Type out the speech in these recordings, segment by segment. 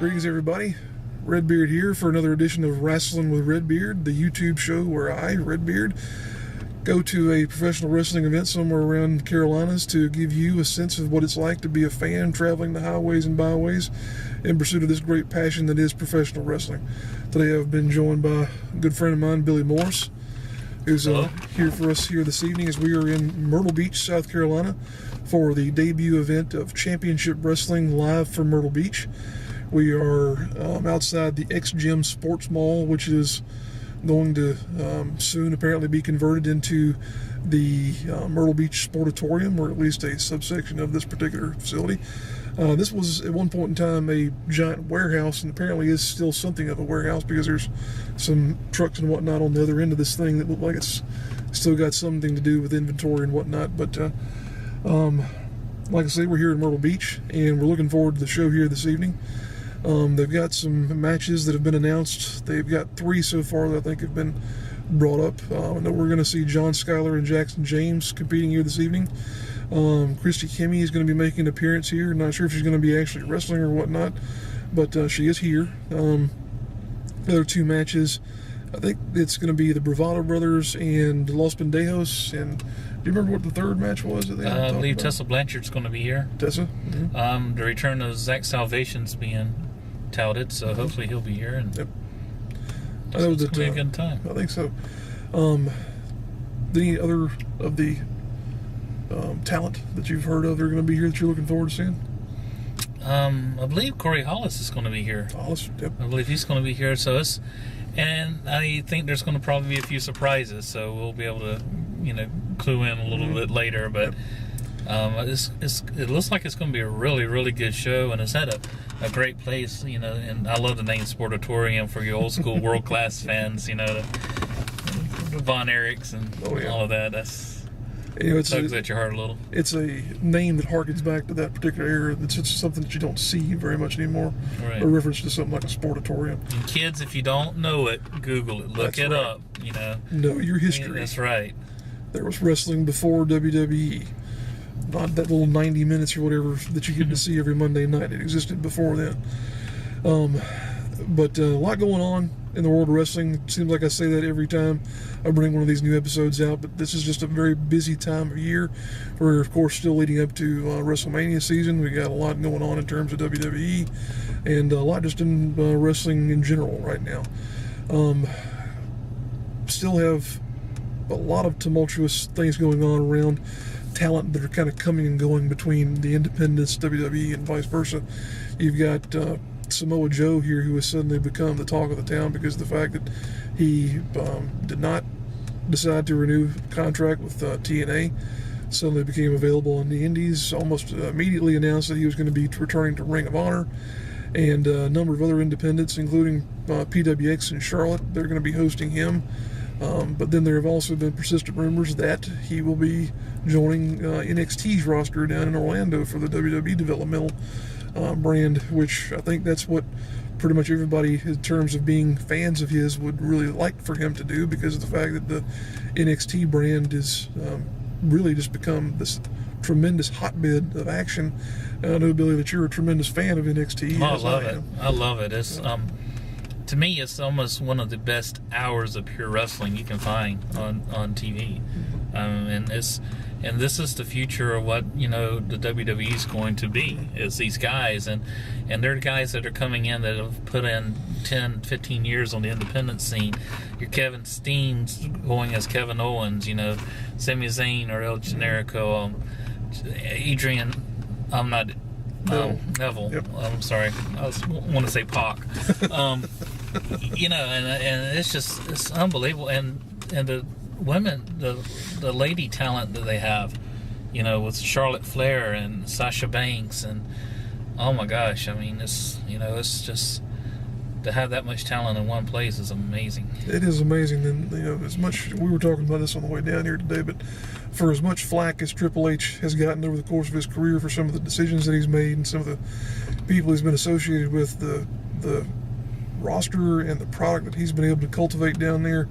Greetings, everybody. Redbeard here for another edition of Rasslin with Redbeard, the YouTube show where I, Redbeard, go to a professional wrestling event somewhere around the Carolinas to give you a sense of what it's like to be a fan traveling the highways and byways in pursuit of this great passion that is professional wrestling. Today I've been joined by a good friend of mine, Billy Morris, who's here for us here this evening as we are in Myrtle Beach, South Carolina for the debut event of Championship Wrestling live from Myrtle Beach. We are outside the X-Gym Sports Mall, which is going to soon apparently be converted into the Myrtle Beach Sportatorium, or at least a subsection of this particular facility. This was at one point in time a giant warehouse, and apparently is still something of a warehouse because there's some trucks and whatnot on the other end of this thing that look like it's still got something to do with inventory and whatnot. But like I say, we're here in Myrtle Beach, and we're looking forward to the show here this evening. They've got some matches that have been announced. They've got 3 so far that I think have been brought up. I know we're going to see John Schuyler and Jackson James competing here this evening. Christy Kimmy is going to be making an appearance here. Not sure if she's going to be actually wrestling or whatnot, but she is here. The other 2 matches, I think it's going to be the Bravado Brothers and Los Pendejos. And do you remember what the third match was? That they I believe Tessa Blanchard's going to be here. Tessa? Mm-hmm. The return of Zach Salvation's being touted, so hopefully he'll be here. And yep. I know it's that going to be a good time. I think so. Any other of the talent that you've heard of that are going to be here that you're looking forward to seeing? I believe Corey Hollis is going to be here. Hollis, yep. I believe he's going to be here. And I think there's going to probably be a few surprises, so we'll be able to, clue in a little bit later. But it looks like it's going to be a really, really good show, and it's at a great place, and I love the name Sportatorium for your old school world class fans, the Von Erichs and all of that. It tugs at your heart a little. It's a name that harkens back to that particular era. It's just something that you don't see very much anymore. Right. A reference to something like a Sportatorium. And kids, if you don't know it, Google it. Look it up. Know your history. That's right. There was wrestling before WWE. Not that little 90 minutes or whatever that you get to see every Monday night. It existed before then. But a lot going on in the world of wrestling. It seems like I say that every time I bring one of these new episodes out, but this is just a very busy time of year. We're, of course, still leading up to WrestleMania season. We got a lot going on in terms of WWE and a lot just in wrestling in general right now. Still have a lot of tumultuous things going on around talent that are kind of coming and going between the independents, WWE, and vice versa. You've got Samoa Joe here, who has suddenly become the talk of the town because of the fact that he did not decide to renew a contract with TNA. Suddenly became available on the indies, almost immediately announced that he was going to be returning to Ring of Honor, and a number of other independents, including PWX in Charlotte. They're going to be hosting him. But then there have also been persistent rumors that he will be joining NXT's roster down in Orlando for the WWE developmental brand, which I think that's what pretty much everybody, in terms of being fans of his, would really like for him to do, because of the fact that the NXT brand is really just become this tremendous hotbed of action. And I know, Billy, that you're a tremendous fan of NXT. Oh, I love it. I love it. It's to me, it's almost one of the best hours of pure wrestling you can find on TV, and this is the future of what the WWE is going to be. Is these guys, and they're guys that are coming in that have put in 10, 15 years on the independent scene. Your Kevin Steen's going as Kevin Owens, Sami Zayn or El Generico, Adrian. I'm not. Neville. Yep. I'm sorry. I want to say Pac. And it's unbelievable. And the women, the lady talent that they have, with Charlotte Flair and Sasha Banks, and oh my gosh, I mean, it's just to have that much talent in one place is amazing. It is amazing, and as much, we were talking about this on the way down here today, but for as much flack as Triple H has gotten over the course of his career for some of the decisions that he's made and some of the people he's been associated with, the roster and the product that he's been able to cultivate down there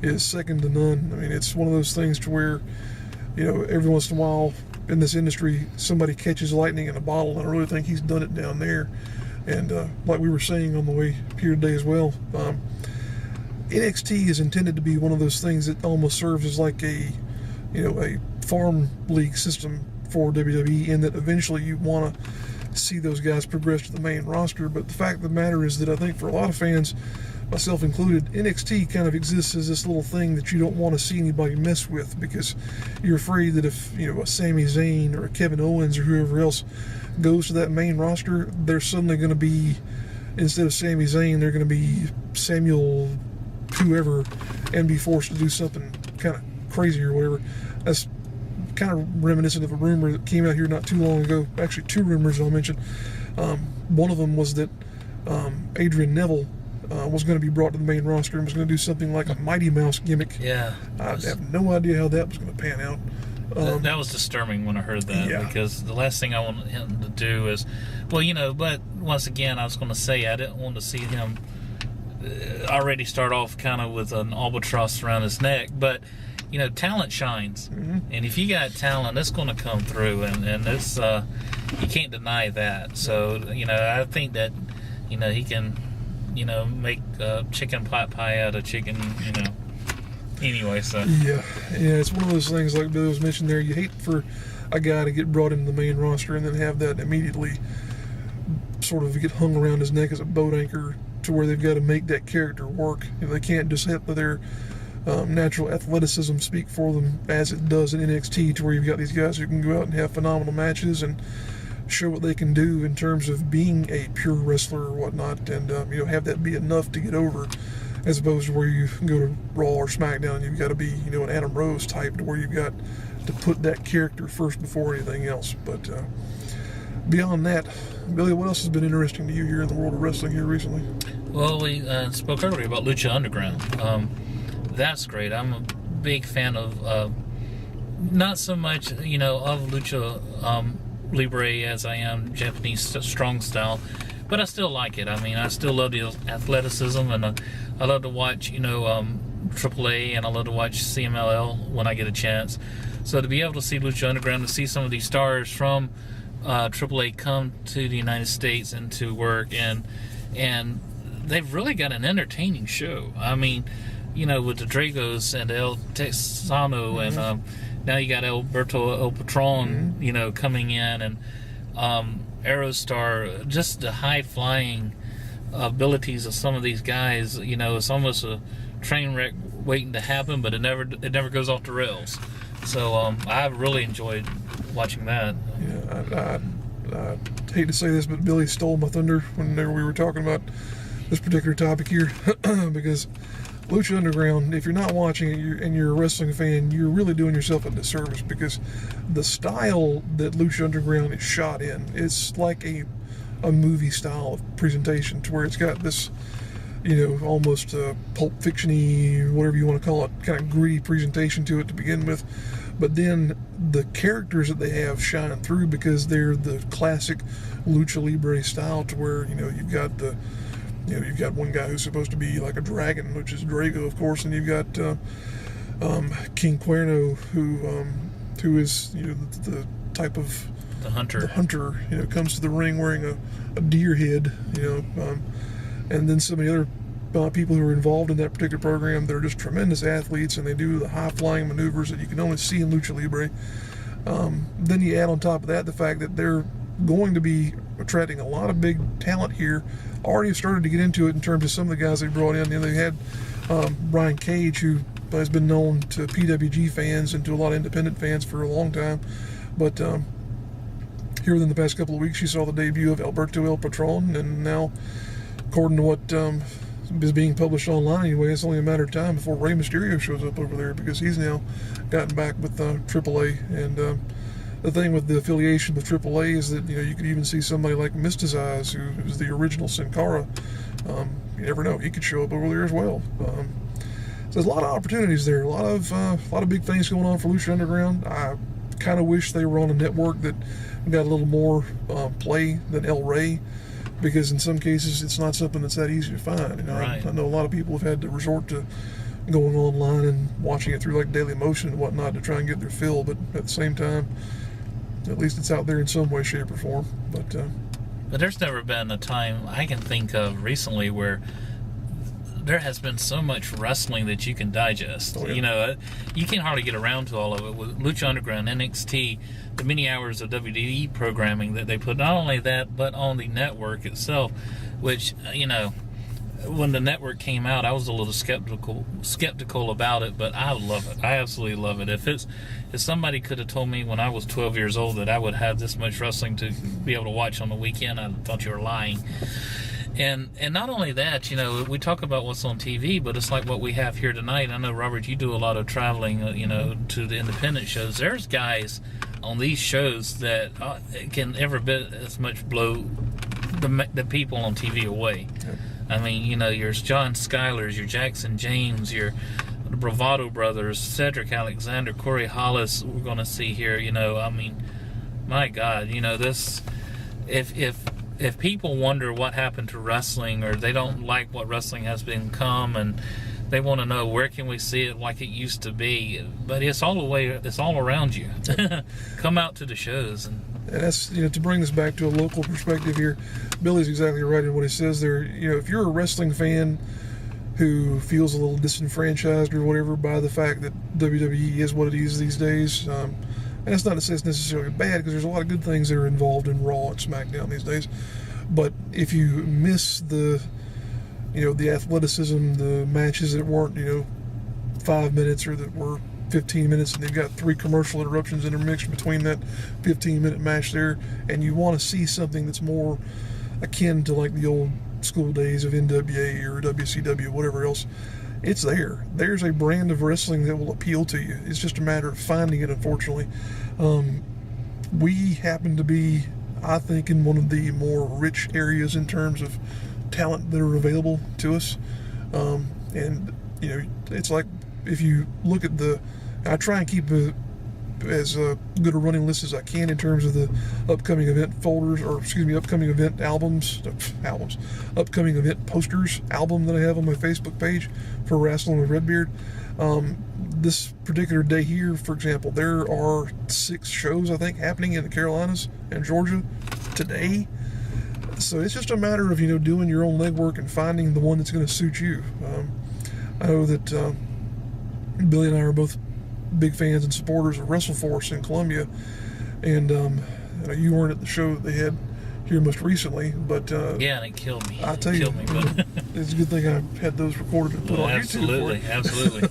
is second to none. I mean, it's one of those things to where, every once in a while in this industry, somebody catches lightning in a bottle, and I really think he's done it down there. And like we were saying on the way here today as well, NXT is intended to be one of those things that almost serves as like a farm league system for WWE, in that eventually you want to see those guys progress to the main roster. But the fact of the matter is that I think for a lot of fans, myself included, NXT kind of exists as this little thing that you don't want to see anybody mess with, because you're afraid that if a Sami Zayn or a Kevin Owens or whoever else goes to that main roster, they're suddenly going to be, instead of Sami Zayn, they're going to be Samuel whoever, and be forced to do something kind of crazy or whatever. That's kind of reminiscent of a rumor that came out here not too long ago. Actually, two rumors I'll mention. One of them was that Adrian Neville was going to be brought to the main roster and was going to do something like a Mighty Mouse gimmick. Yeah. I have no idea how that was going to pan out. That was disturbing when I heard that, because the last thing I wanted him to do is, but once again, I was going to say I didn't want to see him already start off kind of with an albatross around his neck, but talent shines, and if you got talent, it's going to come through, and it's you can't deny that. So I think that he can make chicken pot pie out of chicken, anyway. So yeah, it's one of those things like Billy was mentioning there. You hate for a guy to get brought into the main roster and then have that immediately sort of get hung around his neck as a boat anchor, to where they've got to make that character work. They can't just let their natural athleticism speak for them as it does in NXT, to where you've got these guys who can go out and have phenomenal matches and show what they can do in terms of being a pure wrestler or whatnot, and have that be enough to get over, as opposed to where you go to Raw or SmackDown and you've got to be an Adam Rose type, to where you've got to put that character first before anything else. But beyond that, Billy, what else has been interesting to you here in the world of wrestling here recently? Well, we spoke earlier about Lucha Underground. That's great. I'm a big fan of, not so much, of Lucha Libre as I am Japanese strong style, but I still like it. I mean, I still love the athleticism, and I love to watch, AAA, and I love to watch CMLL when I get a chance. So to be able to see Lucha Underground, to see some of these stars from AAA come to the United States and to work, and they've really got an entertaining show. I mean, with the Dragos and El Texano, and now you got Alberto El Patron, coming in, and Aerostar, just the high-flying abilities of some of these guys. It's almost a train wreck waiting to happen, but it never goes off the rails. So I've really enjoyed watching that. Yeah, I hate to say this, but Billy stole my thunder whenever we were talking about this particular topic here, because Lucha Underground, if you're not watching it and you're a wrestling fan, you're really doing yourself a disservice, because the style that Lucha Underground is shot in, it's like a movie style of presentation, to where it's got this, almost Pulp Fiction-y, whatever you want to call it, kind of gritty presentation to it to begin with. But then the characters that they have shine through, because they're the classic Lucha Libre style, to where, you've got you've got one guy who's supposed to be like a dragon, which is Drago, of course, and you've got King Cuerno, who is the type of the hunter. Comes to the ring wearing a deer head, and then some of the other people who are involved in that particular program, they're just tremendous athletes, and they do the high-flying maneuvers that you can only see in Lucha Libre. Then you add on top of that the fact that they're going to be attracting a lot of big talent here. Already started to get into it in terms of some of the guys they brought in. They had Brian Cage, who has been known to PWG fans and to a lot of independent fans for a long time. But here within the past couple of weeks, you saw the debut of Alberto El Patron, and now, according to what is being published online anyway, it's only a matter of time before Rey Mysterio shows up over there, because he's now gotten back with AAA. And the thing with the affiliation with AAA is that you could even see somebody like Mystizize, who is the original Sin Cara. You never know, he could show up over there as well. So there's a lot of opportunities there, a lot of big things going on for Lucha Underground. I kind of wish they were on a network that got a little more play than El Rey, because in some cases it's not something that's that easy to find. Right. I know a lot of people have had to resort to going online and watching it through like Daily Motion and whatnot to try and get their fill, but at the same time, at least it's out there in some way, shape, or form. But But there's never been a time I can think of recently where there has been so much wrestling that you can digest. Oh, yeah. You know, you can hardly get around to all of it. With Lucha Underground, NXT, the many hours of WWE programming that they put, not only that, but on the network itself, which, you know, when the network came out, I was a little skeptical about it, but I love it. I absolutely love it. If somebody could have told me when I was 12 years old that I would have this much wrestling to be able to watch on the weekend, I thought you were lying. And not only that, you know, we talk about what's on TV, but it's like what we have here tonight. I know, Robert, you do a lot of traveling, you know, to the independent shows. There's guys on these shows that can every bit as much blow the people on TV away. Yep. I mean, you know, your John Schuyler's, your Jackson James, your Bravado Brothers, Cedric Alexander, Corey Hollis, we're going to see here, you know. I mean, my God, you know, this, if people wonder what happened to wrestling, or they don't like what wrestling has become, and they want to know where can we see it like it used to be, but it's all around you. Come out to the shows. And that's, you know, to bring this back to a local perspective here, Billy's exactly right in what he says there. You know, if you're a wrestling fan who feels a little disenfranchised or whatever by the fact that WWE is what it is these days, and that's not to say it's necessarily bad, because there's a lot of good things that are involved in Raw and SmackDown these days. But if you miss the, you know, the athleticism, the matches that weren't, you know, 5 minutes or that were 15 minutes, and they've got 3 commercial interruptions intermixed between that 15-minute match there, and you want to see something that's more akin to like the old school days of NWA or WCW, whatever else, it's there. There's a brand of wrestling that will appeal to you. It's just a matter of finding it, unfortunately. We happen to be, I think, in one of the more rich areas in terms of talent that are available to us. And, you know, it's like, if you look at I try and keep as good a running list as I can in terms of the upcoming event folders, or upcoming event upcoming event posters album that I have on my Facebook page for Rasslin with Redbeard. This particular day here, for example, there are 6 shows, I think, happening in the Carolinas and Georgia today. So it's just a matter of, you know, doing your own legwork and finding the one that's going to suit you. I know that Billy and I are both big fans and supporters of WrestleForce in Columbia, and you weren't at the show that they had here most recently, but yeah, and it killed me. I tell you, but it's a good thing I had those recorded and put on YouTube. Absolutely.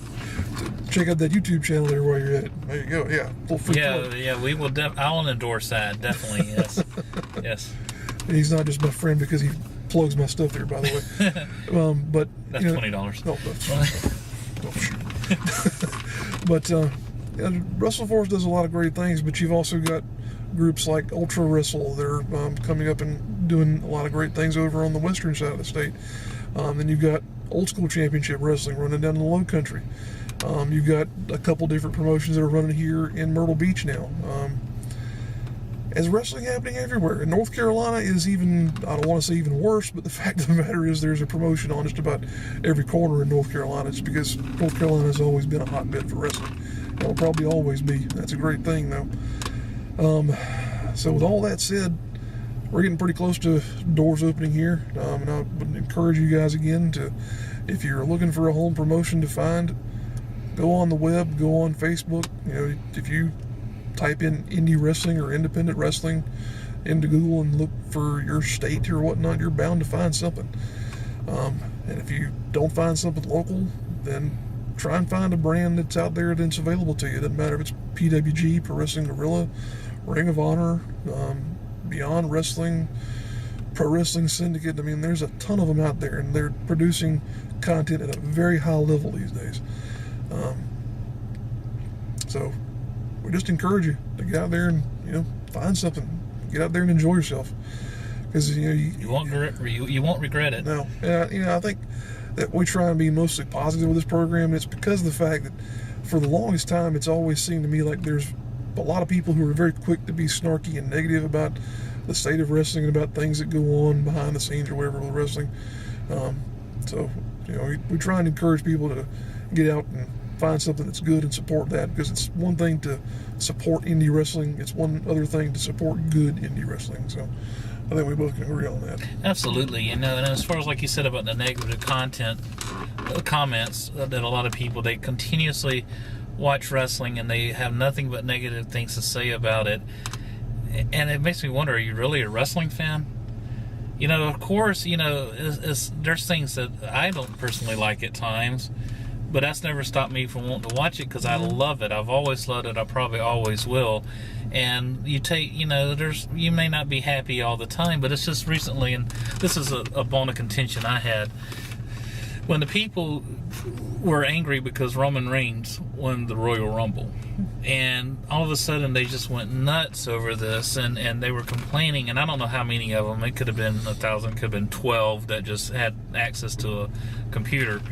Check out that YouTube channel there while you're at it. There you go. Yeah, full free plug. Yeah, we will. I'll endorse that, definitely. Yes, yes. And he's not just my friend because he plugs my stuff there, by the way. But that's $20. No, but WrestleForce does a lot of great things, but you've also got groups like Ultra Wrestle that are coming up and doing a lot of great things over on the western side of the state. Then you've got Old School Championship Wrestling running down in the Low Country. You've got a couple different promotions that are running here in Myrtle Beach now. There's wrestling happening everywhere. And North Carolina is even, I don't want to say even worse, but the fact of the matter is there's a promotion on just about every corner in North Carolina. It's because North Carolina has always been a hotbed for wrestling. It'll probably always be. That's a great thing, though. So with all that said, we're getting pretty close to doors opening here. And I would encourage you guys again to, if you're looking for a home promotion to find, go on the web, go on Facebook. You know, if you type in indie wrestling or independent wrestling into Google and look for your state or whatnot, you're bound to find something. And if you don't find something local, then try and find a brand that's out there that's available to you. It doesn't matter if it's PWG, Pro Wrestling Guerrilla, Ring of Honor, Beyond Wrestling, Pro Wrestling Syndicate. I mean, there's a ton of them out there, and they're producing content at a very high level these days. So we just encourage you to get out there and, you know, find something. Get out there and enjoy yourself, because you know you won't regret it. No, and you know, I think that we try and be mostly positive with this program. And it's because of the fact that for the longest time, it's always seemed to me like there's a lot of people who are very quick to be snarky and negative about the state of wrestling and about things that go on behind the scenes or whatever with wrestling. So you know, we try and encourage people to get out and find something that's good and support that, because it's one thing to support indie wrestling, it's one other thing to support good indie wrestling. So I think we both can agree on that. Absolutely. You know, and as far as like you said about the negative comments that a lot of people, they continuously watch wrestling and they have nothing but negative things to say about it. And it makes me wonder, are you really a wrestling fan? You know, of course, you know, there's things that I don't personally like at times, but that's never stopped me from wanting to watch it because I love it. I've always loved it. I probably always will. And you know, you may not be happy all the time, but it's just recently, and this is a bone of contention I had, when the people were angry because Roman Reigns won the Royal Rumble. And all of a sudden they just went nuts over this, and they were complaining, and I don't know how many of them, it could have been 1,000, could have been 12 that just had access to a computer.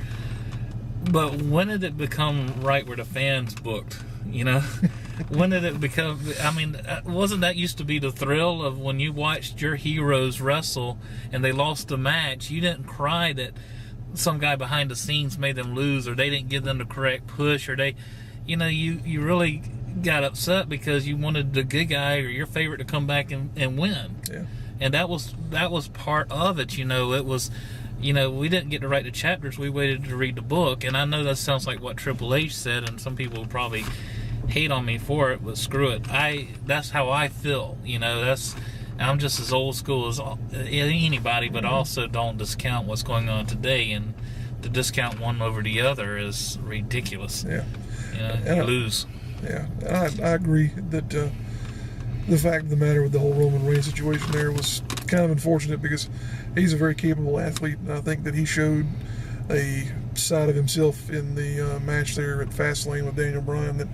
But when did it become right where the fans booked, you know? When did it become, I mean, wasn't that used to be the thrill of when you watched your heroes wrestle and they lost the match? You didn't cry that some guy behind the scenes made them lose, or they didn't give them the correct push, or they, you know, you really got upset because you wanted the good guy or your favorite to come back and win. Yeah. And that was part of it. You know, it was, you know, we didn't get to write the chapters, we waited to read the book. And I know that sounds like what Triple H said, and some people will probably hate on me for it, but screw it, that's how I feel. You know, I'm just as old school as anybody, but I also don't discount what's going on today, and to discount one over the other is ridiculous. Yeah. You know, you lose. Yeah, I agree that the fact of the matter with the whole Roman Reigns situation there was kind of unfortunate, because he's a very capable athlete, and I think that he showed a side of himself in the match there at Fastlane with Daniel Bryan that,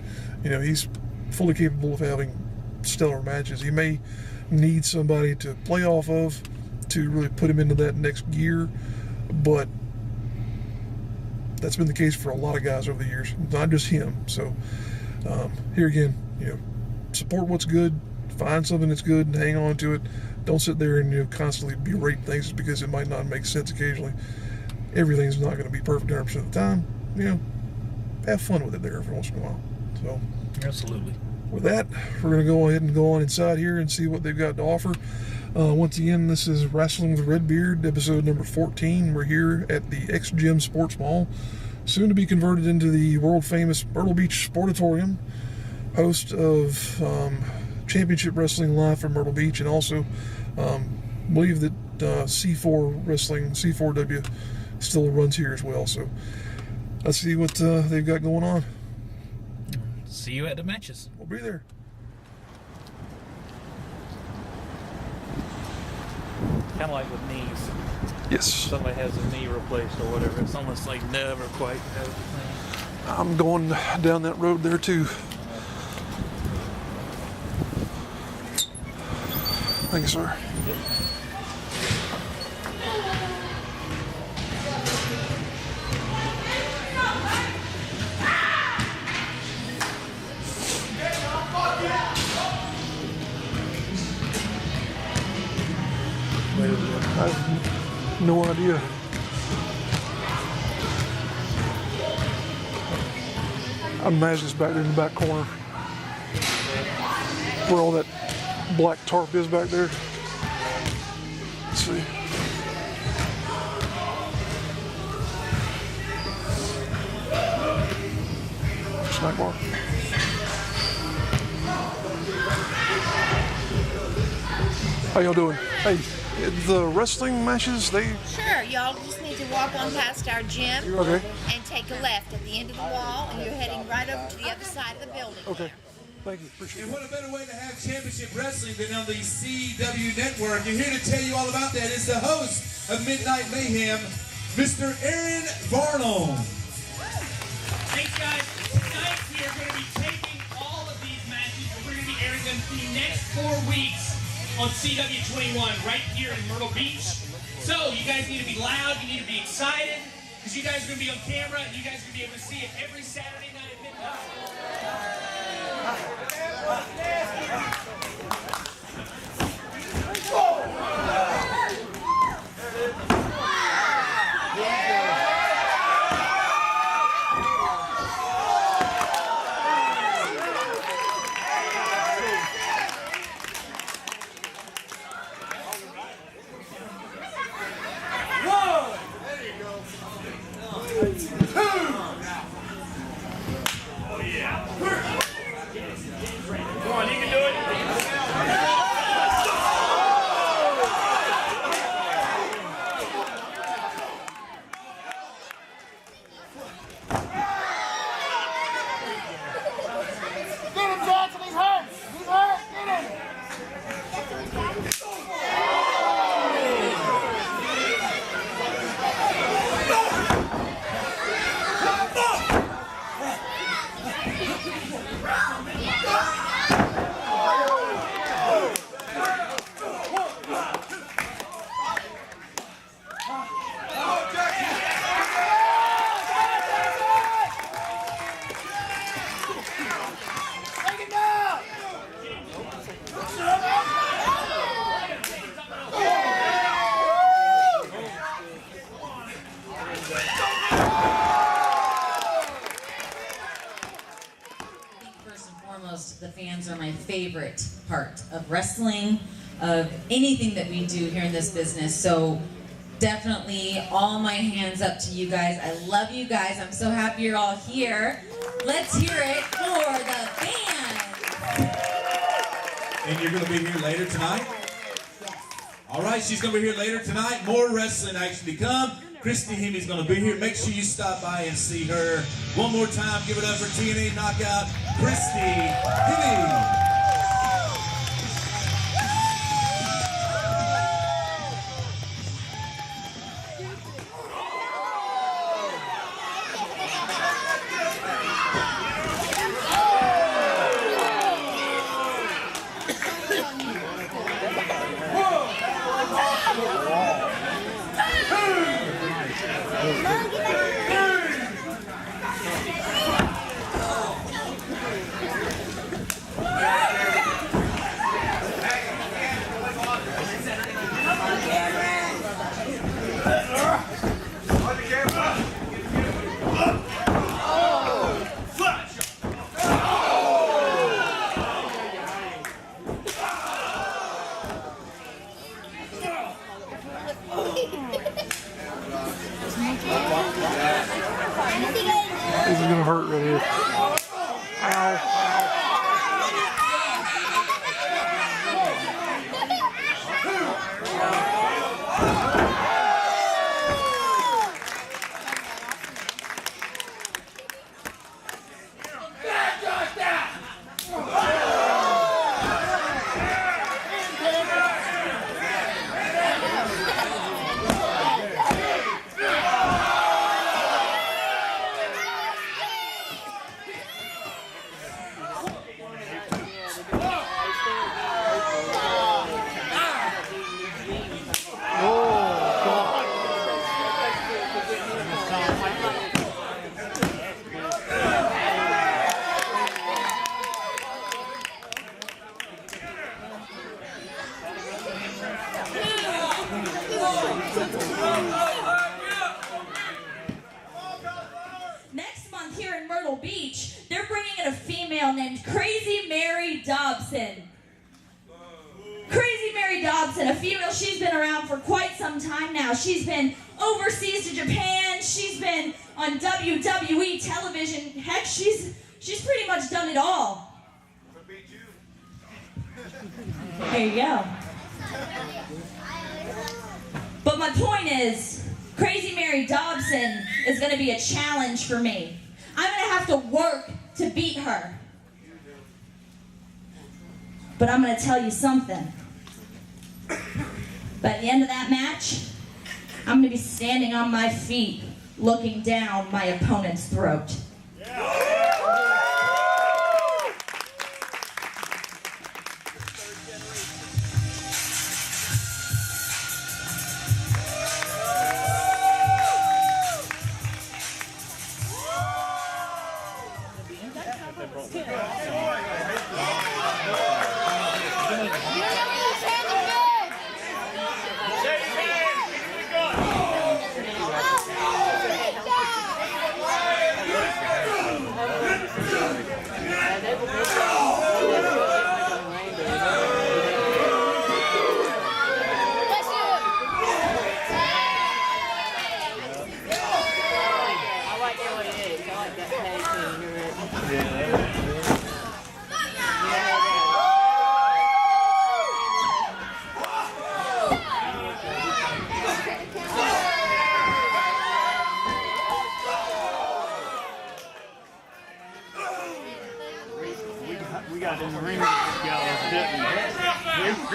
you know, he's fully capable of having stellar matches. He may need somebody to play off of to really put him into that next gear, but that's been the case for a lot of guys over the years, not just him. So here again, you know, support what's good, find something that's good and hang on to it. Don't sit there and, you know, constantly berate things because it might not make sense occasionally. Everything's not going to be perfect 100% of the time. You know, have fun with it there every once in a while. So Absolutely. with that, we're going to go ahead and go on inside here and see what they've got to offer. Once again, this is Rasslin with Redbeard, episode number 14. We're here at the X-Gym Sports Mall, soon to be converted into the world-famous Myrtle Beach Sportatorium, host of Championship Wrestling live from Myrtle Beach, and also believe that C4 Wrestling, C4W, still runs here as well. So let's see what they've got going on. See you at the matches. We'll be there. Kind of like with knees. Yes. Somebody has a knee replaced or whatever. It's almost like never quite has the thing. I'm going down that road there too. Thank you, sir. Yep. I have no idea. I imagine it's back there in the back corner where all that black tarp is back there. Let's see. Snack bar. How y'all doing? Hey, the wrestling matches, Sure, y'all just need to walk on past our gym okay? and take a left at the end of the wall, and you're heading right over to the other side of the building. Okay. Thank you. Appreciate And it. what a better way to have championship wrestling than on the CW network. And here to tell you all about that is the host of Midnight Mayhem, Mr. Aaron Varnell. Thanks, guys. Tonight we are going to be taking all of these matches, and we're going to be airing them for the next 4 weeks on CW21 right here in Myrtle Beach. So you guys need to be loud, you need to be excited, because you guys are going to be on camera, and you guys are going to be able to see it every Saturday night at midnight. foremost, the fans are my favorite part of wrestling, of anything that we do here in this business. So definitely all my hands up to you guys. I love you guys. I'm so happy you're all here. Let's hear it for the fans. And you're going to be here later tonight? Yes. All right, she's going to be here later tonight. More wrestling action to come. Christy Hemmy's going to be here. Make sure you stop by and see her. One more time, give it up for TNA Knockout, Christy Hemmy. This is gonna hurt right here. Ow. Next month here in Myrtle Beach, they're bringing in a female named Crazy Mary Dobson. Crazy Mary Dobson, a female, she's been around for quite some time now. She's been overseas to Japan. She's been on WWE television. Heck, she's pretty much done it all. There you go. But my point is, Crazy Mary Dobson is going to be a challenge for me. I'm going to have to work to beat her. But I'm going to tell you something. By the end of that match, I'm going to be standing on my feet, looking down my opponent's throat. We got in the ring with this guy, didn't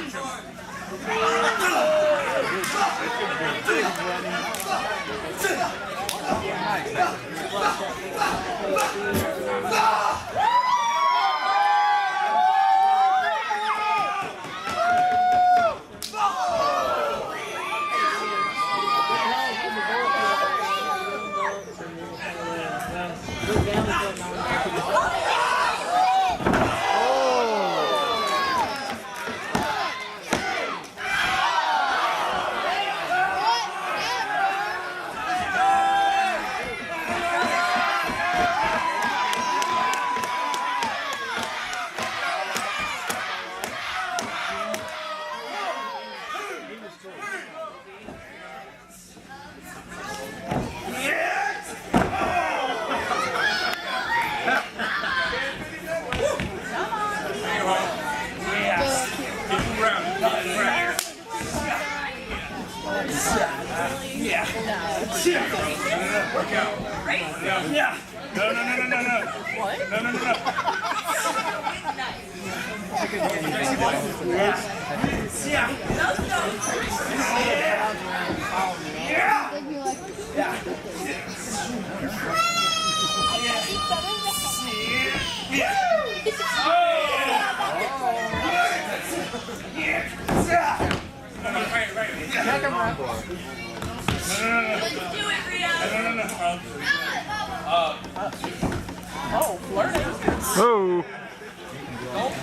Oh.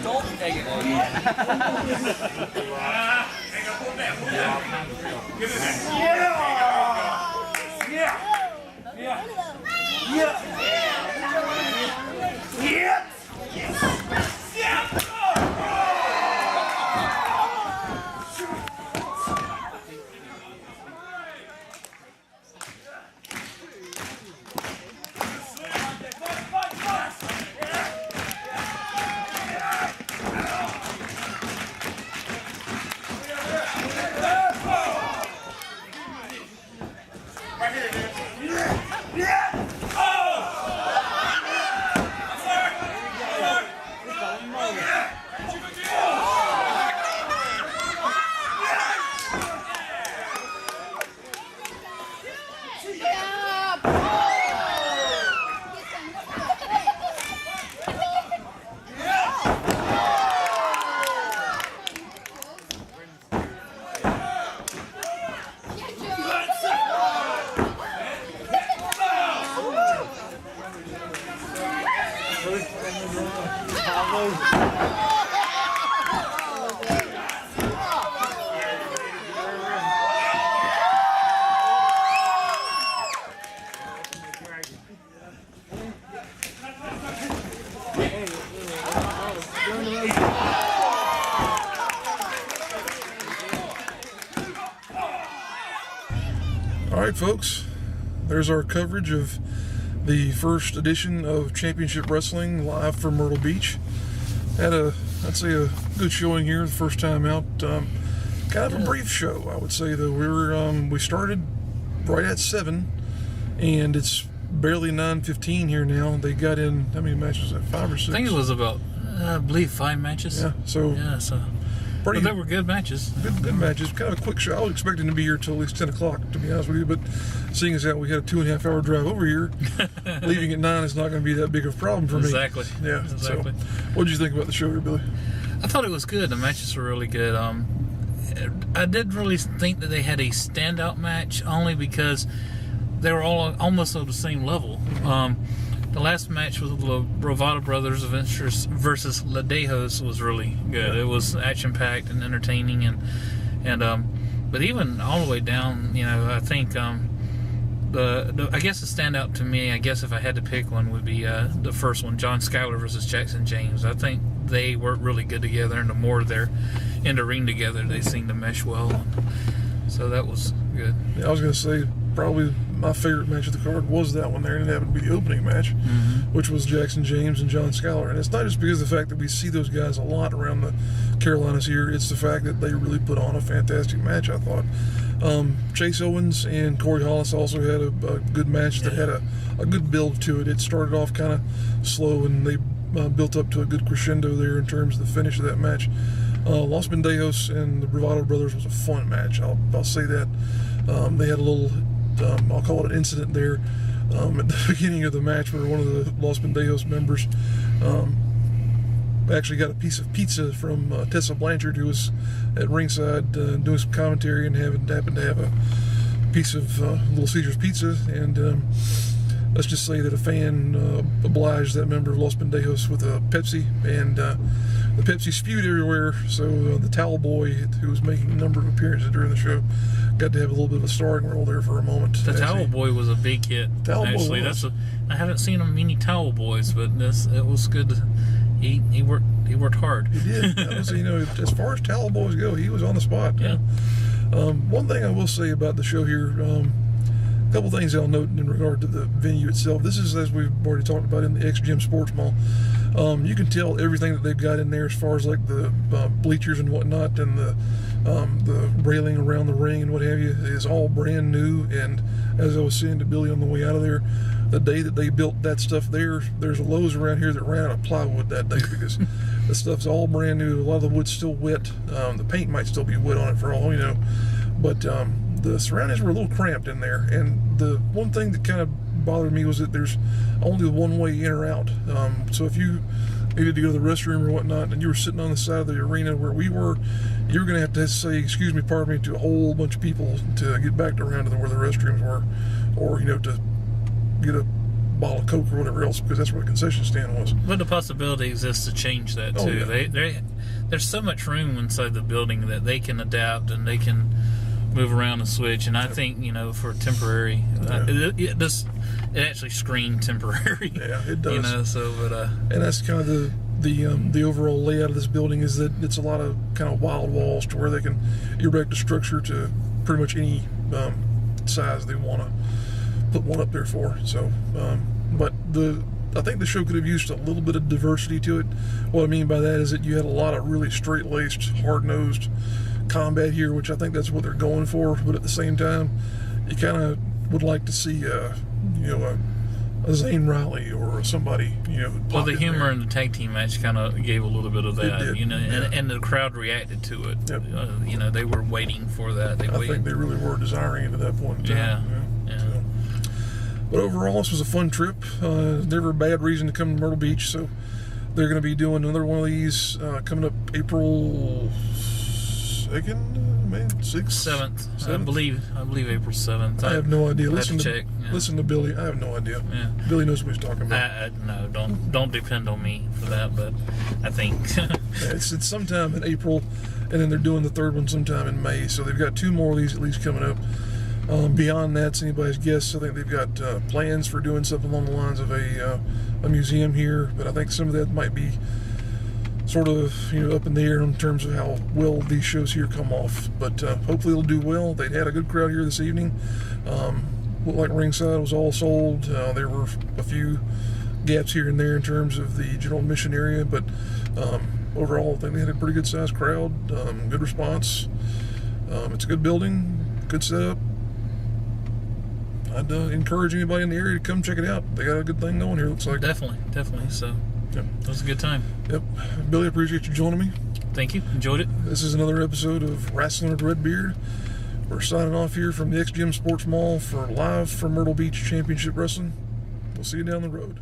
Don't take it. All right, folks, there's our coverage of the first edition of Championship Wrestling live from Myrtle Beach. Had I'd say a good showing here the first time out. Kind of a brief show, I would say, though. We started right at 7, and it's barely 9:15 here now. They got in, how many matches? 5 or 6? I think it was about, I believe, 5 matches. Yeah, so but they were good matches. Good matches. Kind of a quick show. I was expecting to be here till at least 10 o'clock, to be honest with you. But seeing as that we had a 2.5 hour drive over here, leaving at 9 is not going to be that big of a problem for me. Exactly. Yeah. Exactly. So, what did you think about the show here, Billy? I thought it was good. The matches were really good. I did really think that they had a standout match only because they were all almost of the same level. The last match was the Bravado Brothers versus Ladejos was really good. Yeah. It was action-packed and entertaining, but even all the way down, I think I guess the standout to me, I guess if I had to pick one, would be the first one, John Schuyler versus Jackson James. I think they work really good together, and the more they're in the ring together, they seem to mesh well. So that was good. Yeah, I was going to say probably my favorite match of the card was that one there, and it happened to be the opening match, which was Jackson James and John Schuyler. And it's not just because of the fact that we see those guys a lot around the Carolinas here, it's the fact that they really put on a fantastic match, I thought. Chase Owens and Corey Hollis also had a good match that had a good build to it. It started off kind of slow, and they built up to a good crescendo there in terms of the finish of that match. Los Pendejos and the Bravado Brothers was a fun match. I'll say that. They had a little, I'll call it an incident there at the beginning of the match where one of the Los Pendejos members actually got a piece of pizza from Tessa Blanchard, who was at ringside doing some commentary and happened to have a piece of Little Caesars pizza, and let's just say that a fan obliged that member of Los Pendejos with a Pepsi, and the Pepsi spewed everywhere, so the Towel Boy, who was making a number of appearances during the show, got to have a little bit of a starring role there for a moment. The Towel Boy was a big hit. Actually, I haven't seen many Towel Boys, but it was good. He worked hard. He did. As far as Towel Boys go, he was on the spot. Yeah. One thing I will say about the show here, a couple things I'll note in regard to the venue itself. This is, as we've already talked about, in the X-Gym Sports Mall. You can tell everything that they've got in there as far as like the bleachers and whatnot, and the railing around the ring and what have you is all brand new, and as I was saying to Billy on the way out of there, the day that they built that stuff there's a Lowe's around here that ran out of plywood that day because the stuff's all brand new. A lot of the wood's still wet. The paint might still be wet on it for all we know, but the surroundings were a little cramped in there. And the one thing that kind of bothered me was that there's only one way in or out. So if you needed to go to the restroom or whatnot, and you were sitting on the side of the arena where we were, you were going to have to say, excuse me, pardon me, to a whole bunch of people to get back around to where the restrooms were, or, you know, to get a bottle of Coke or whatever else, because that's where the concession stand was. But the possibility exists to change that too. Oh, yeah. There's so much room inside the building that they can adapt and they can move around and switch. And I think, you know, for temporary, it actually screamed temporary. Yeah, it does. You know, so and that's kind of the overall layout of this building, is that it's a lot of kind of wild walls to where they can erect a structure to pretty much any size they want to put one up there for. So, but I think the show could have used a little bit of diversity to it. What I mean by that is that you had a lot of really straight-laced, hard-nosed combat here, which I think that's what they're going for. But at the same time, you kind of would like to see, you know, a Zane Riley or somebody, you know. well, the humor in the tag team match kind of gave a little bit of that, did, you know, yeah. and the crowd reacted to it. Yep. You know, they were waiting for that. I think they really were desiring it at that point in time. Yeah. So. But overall, this was a fun trip. Never a bad reason to come to Myrtle Beach. So they're going to be doing another one of these coming up April 2nd, May 6th, 7th. I believe April 7th. I have no idea. I'll have to check. Yeah. Listen to Billy. I have no idea. Yeah. Billy knows what he's talking about. No, don't depend on me for that. But I think It's sometime in April, and then they're doing the third one sometime in May. So they've got 2 more of these at least coming up. Beyond that, it's anybody's guess. I think they've got plans for doing something along the lines of a museum here, but I think some of that might be sort of, you know, up in the air in terms of how well these shows here come off. But hopefully it'll do well. They had a good crowd here this evening. Looked like ringside was all sold. There were a few gaps here and there in terms of the general admission area, but overall I think they had a pretty good sized crowd, good response. It's a good building, good setup. I'd encourage anybody in the area to come check it out. They got a good thing going here, looks like. definitely. So Yep. it was a good time. Yep. Billy, I appreciate you joining me. Thank you. Enjoyed it. This is another episode of Rasslin with Redbeard. We're signing off here from the XGM Sports Mall for live from Myrtle Beach Championship Wrestling. We'll see you down the road.